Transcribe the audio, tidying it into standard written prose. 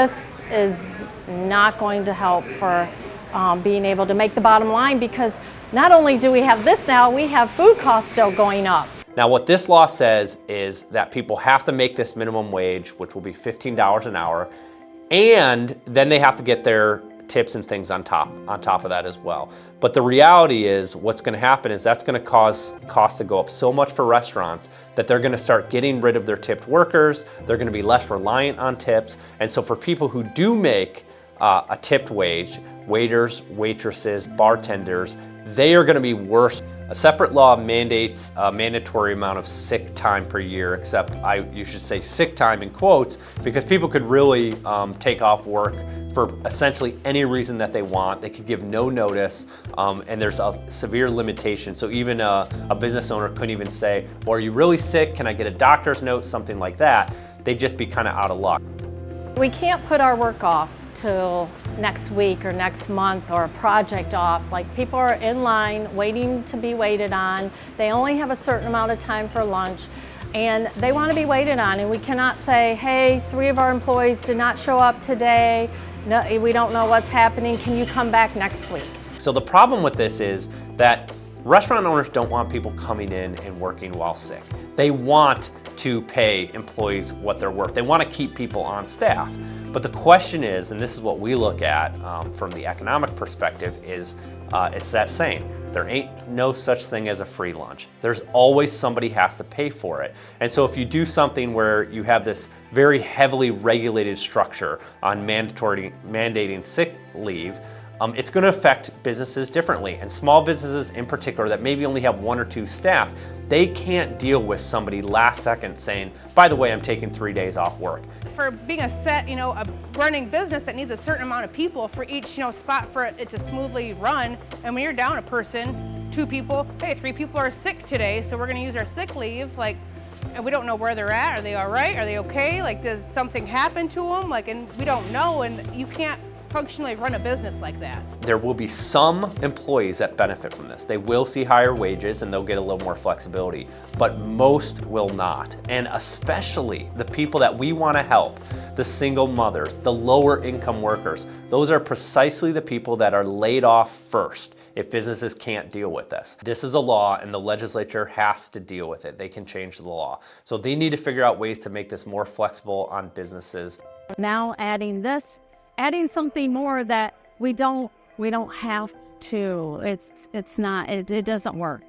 this is not going to help for being able to make the bottom line, because not only do we have this now, we have food costs still going up. Now, what this law says is that people have to make this minimum wage, which will be $15 an hour, and then they have to get their tips and things on top of that as well. But the reality is, what's going to happen is that's going to cause costs to go up so much for restaurants that they're going to start getting rid of their tipped workers. They're going to be less reliant on tips. And so for people who do make a tipped wage, waiters, waitresses, bartenders, they are going to be worse. A separate law mandates a mandatory amount of sick time per year, except you should say sick time in quotes, because people could really take off work for essentially any reason that they want. They could give no notice, and there's a severe limitation. So even a business owner couldn't even say, well, are you really sick? Can I get a doctor's note? Something like that. They'd just be kind of out of luck. We can't put our work off till next week or next month, or a project off. Like, people are in line waiting to be waited on. They only have a certain amount of time for lunch, and they want to be waited on, and we cannot say, hey, 3 of our employees did not show up today. No, we don't know what's happening. Can you come back next week? So the problem with this is that restaurant owners don't want people coming in and working while sick. They want to pay employees what they're worth. They want to keep people on staff. But the question is, and this is what we look at from the economic perspective, is it's that saying, there ain't no such thing as a free lunch. There's always somebody has to pay for it. And so if you do something where you have this very heavily regulated structure on mandating sick leave, it's going to affect businesses differently, and small businesses in particular that maybe only have 1 or 2 staff. They can't deal with somebody last second saying, by the way, I'm taking 3 days off work. For being a running business that needs a certain amount of people for each, spot for it to smoothly run, and when you're down a person, 2 people, hey, 3 people are sick today, so we're going to use our sick leave, and we don't know where they're at. Are they all right? Are they okay? Does something happen to them? And we don't know, and you can't functionally run a business like that. There will be some employees that benefit from this. They will see higher wages and they'll get a little more flexibility, but most will not. And especially the people that we want to help, the single mothers, the lower income workers, those are precisely the people that are laid off first if businesses can't deal with this. This is a law and the legislature has to deal with it. They can change the law. So they need to figure out ways to make this more flexible on businesses. Now adding something more that we don't have to. It doesn't work.